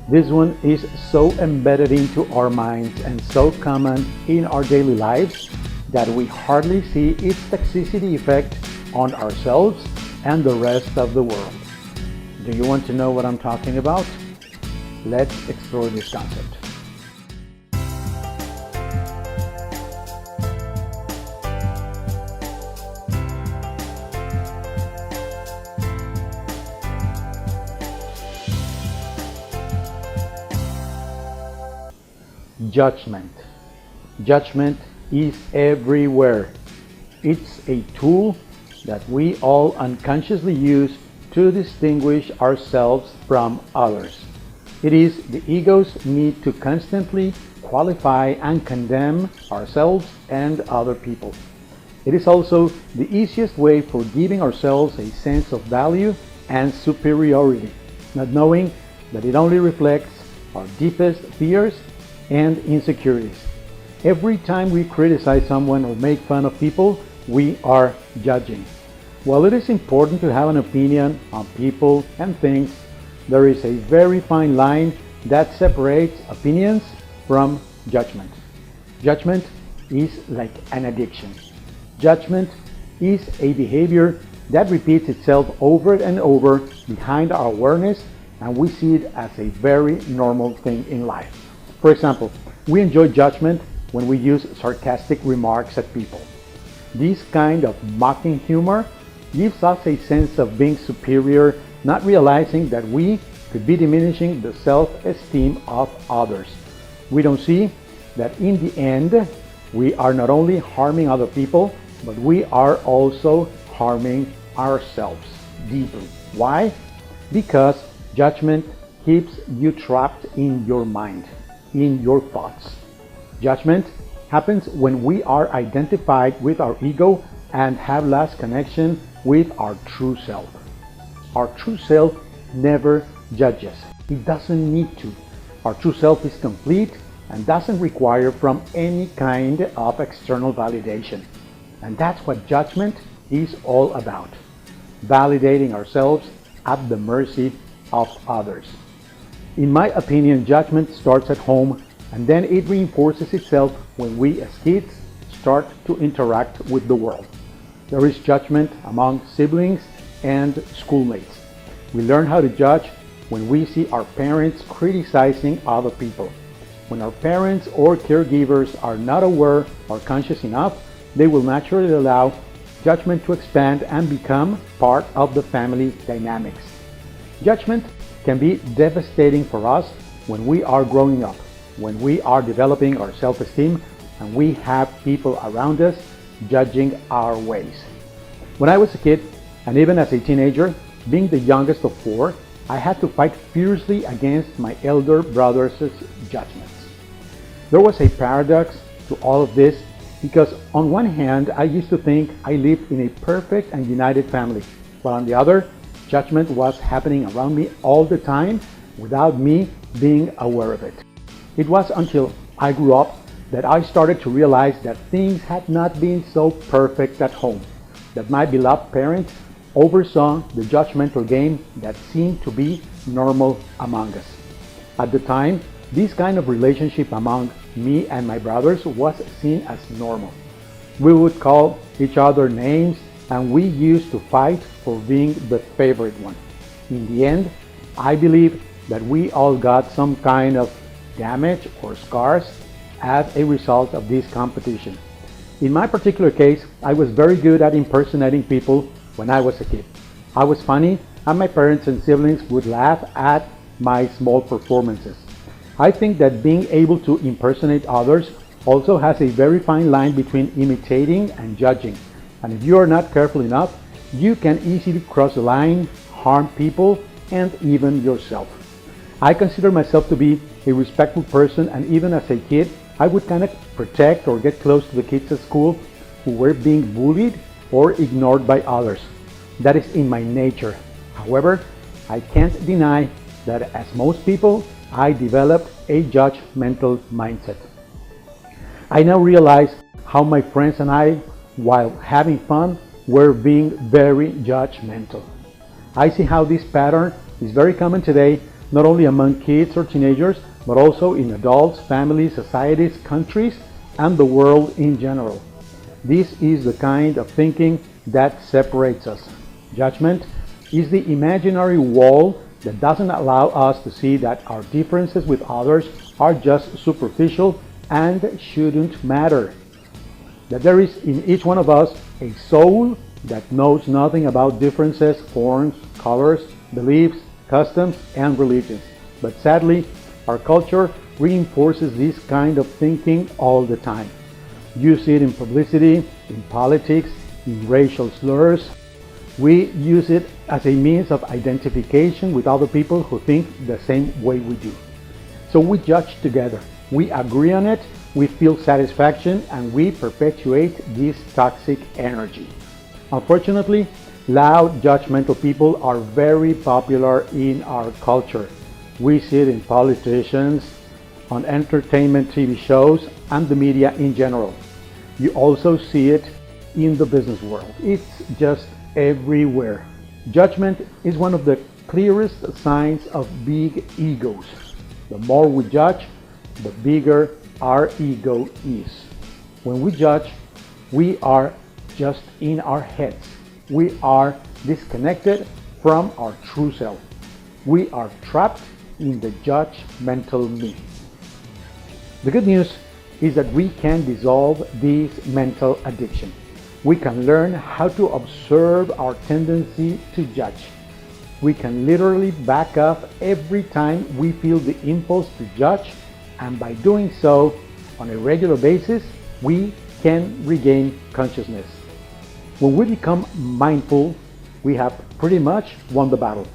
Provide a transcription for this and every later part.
This one is so embedded into our minds and so common in our daily lives that we hardly see its toxicity effect on ourselves and the rest of the world. Do you want to know what I'm talking about? Let's explore this concept. Judgment. Judgment is everywhere. It's a tool that we all unconsciously use to distinguish ourselves from others. It is the ego's need to constantly qualify and condemn ourselves and other people. It is also the easiest way for giving ourselves a sense of value and superiority, not knowing that it only reflects our deepest fears and insecurities. Every time we criticize someone or make fun of people, we are judging. While it is important to have an opinion on people and things, there is a very fine line that separates opinions from judgment. Judgment is like an addiction. Judgment is a behavior that repeats itself over and over behind our awareness, and we see it as a very normal thing in life. For example, we enjoy judgment when we use sarcastic remarks at people. This kind of mocking humor gives us a sense of being superior, not realizing that we could be diminishing the self-esteem of others. We don't see that in the end, we are not only harming other people, but we are also harming ourselves deeply. Why? Because judgment keeps you trapped in your mind, in your thoughts. Judgment happens when we are identified with our ego and have lost connection with our true self. Our true self never judges. It doesn't need to. Our true self is complete and doesn't require from any kind of external validation. And that's what judgment is all about. Validating ourselves at the mercy of others. In my opinion, judgment starts at home, and then it reinforces itself when we as kids start to interact with the world. There is judgment among siblings and schoolmates. We learn how to judge when we see our parents criticizing other people. When our parents or caregivers are not aware or conscious enough, they will naturally allow judgment to expand and become part of the family dynamics. Judgment can be devastating for us when we are growing up, when we are developing our self-esteem, and we have people around us judging our ways. When I was a kid, and even as a teenager, being the youngest of four, I had to fight fiercely against my elder brother's judgments. There was a paradox to all of this because on one hand, I used to think I lived in a perfect and united family, while on the other, judgment was happening around me all the time without me being aware of it. It was until I grew up that I started to realize that things had not been so perfect at home, that my beloved parents oversaw the judgmental game that seemed to be normal among us. At the time, this kind of relationship among me and my brothers was seen as normal. We would call each other names, and we used to fight for being the favorite one. In the end, I believe that we all got some kind of damage or scars as a result of this competition. In my particular case, I was very good at impersonating people when I was a kid. I was funny, and my parents and siblings would laugh at my small performances. I think that being able to impersonate others also has a very fine line between imitating and judging. And if you are not careful enough, you can easily cross the line, harm people, and even yourself. I consider myself to be a respectful person, and even as a kid, I would kind of protect or get close to the kids at school who were being bullied or ignored by others. That is in my nature. However, I can't deny that as most people, I developed a judgmental mindset. I now realize how my friends and I, while having fun, were being very judgmental. I see how this pattern is very common today not only among kids or teenagers, but also in adults, families, societies, countries, and the world in general. This is the kind of thinking that separates us. Judgment is the imaginary wall that doesn't allow us to see that our differences with others are just superficial and shouldn't matter. That there is in each one of us a soul that knows nothing about differences, forms, colors, beliefs, customs, and religions. But sadly, our culture reinforces this kind of thinking all the time. You see it in publicity, in politics, in racial slurs. We use it as a means of identification with other people who think the same way we do. So we judge together. We agree on it, we feel satisfaction, and we perpetuate this toxic energy. Unfortunately, loud, judgmental people are very popular in our culture. We see it in politicians, on entertainment TV shows, and the media in general. You also see it in the business world. It's just everywhere. Judgment is one of the clearest signs of big egos. The more we judge, the bigger our ego is. When we judge, we are just in our heads. We are disconnected from our true self. We are trapped in the judgmental me. The good news is that we can dissolve this mental addiction. We can learn how to observe our tendency to judge. We can literally back up every time we feel the impulse to judge, and by doing so on a regular basis, we can regain consciousness. When we become mindful, we have pretty much won the battle.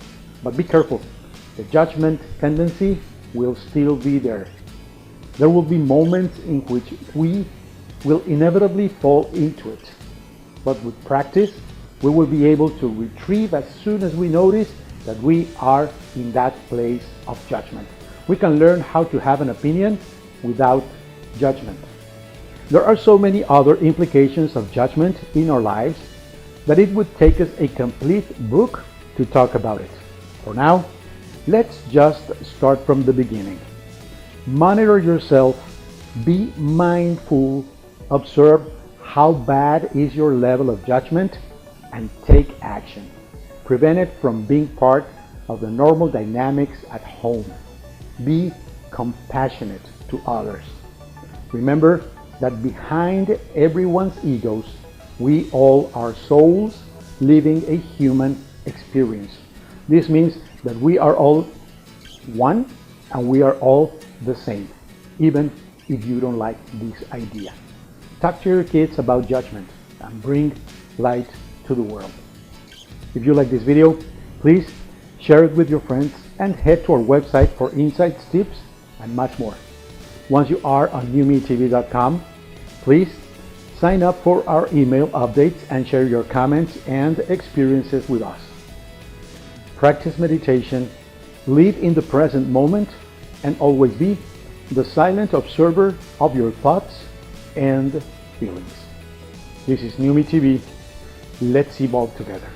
But be careful, the judgment tendency will still be there. There will be moments in which we will inevitably fall into it. But with practice, we will be able to retrieve as soon as we notice that we are in that place of judgment. We can learn how to have an opinion without judgment. There are so many other implications of judgment in our lives that it would take us a complete book to talk about it. For now, let's just start from the beginning. Monitor yourself, be mindful, observe how bad is your level of judgment, and take action. Prevent it from being part of the normal dynamics at home. Be compassionate to others. Remember that behind everyone's egos, we all are souls living a human experience. This means that we are all one and we are all the same, even if you don't like this idea. Talk to your kids about judgment and bring light to the world. If you like this video, please share it with your friends and head to our website for insights, tips, and much more. Once you are on newmetv.com, please sign up for our email updates and share your comments and experiences with us. Practice meditation, live in the present moment, and always be the silent observer of your thoughts and feelings. This is New Me TV. Let's evolve together.